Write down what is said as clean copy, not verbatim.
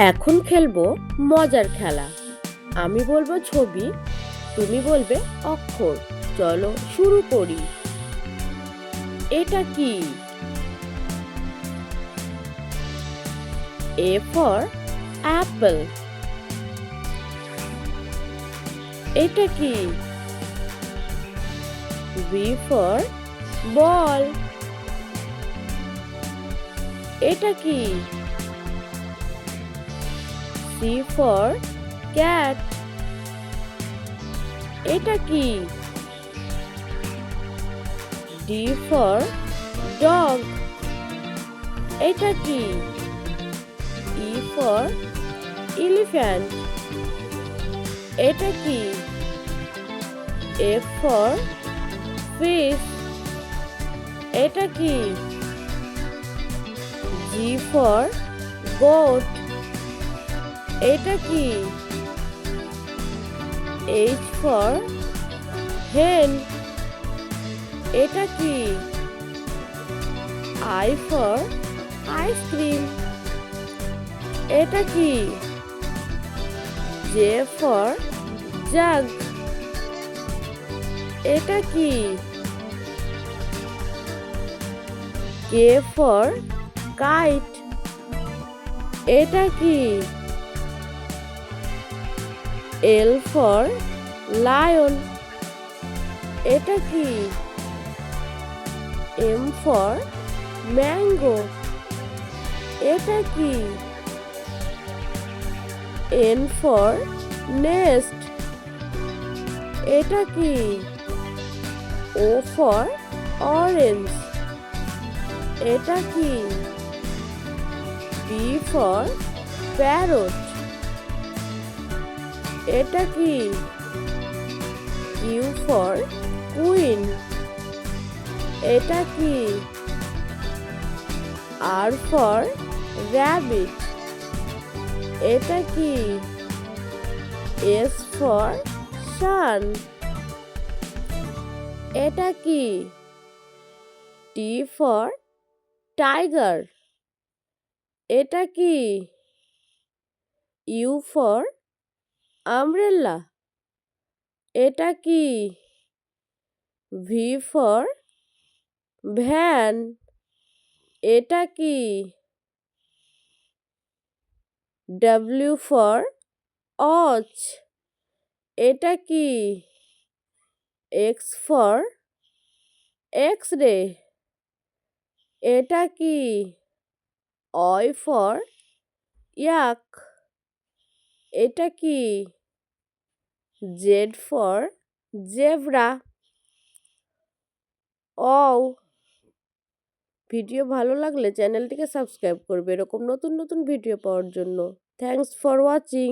এখন খেলবো মজার খেলা। আমি বলবো ছবি, তুমি বলবে অক্ষর। চলো শুরু করি। এটা কি? A for apple. এটা কি? B for ball. এটা কি? C for cat. এটা কি? D for dog. এটা কি? E for elephant. এটা কি? F for fish. এটা কি? G for goat. এটা কি? H for hen. এটা কি? I for ice cream. এটা কি? J for jug. এটা কি? K for kite. এটা কি? L for lion. এটা কি? M for mango. এটা কি? N for nest. এটা কি? O for orange. এটা কি? P for parrot. এটা কি? Q for queen. এটা কি? R for rabbit. এটা কি? S for sun. এটা কি? T for tiger. এটা কি? U for umbrella. এটা কি? V for van. এটা কি? W for watch. এটা কি? X for X ray. এটা কি? অয় ফর ইয়াক। এটা কি? Z for zebra. অও। ভিডিও ভালো লাগলে চ্যানেলটিকে সাবস্ক্রাইব করবে এরকম নতুন নতুন ভিডিও পাওয়ার জন্য। Thanks for watching.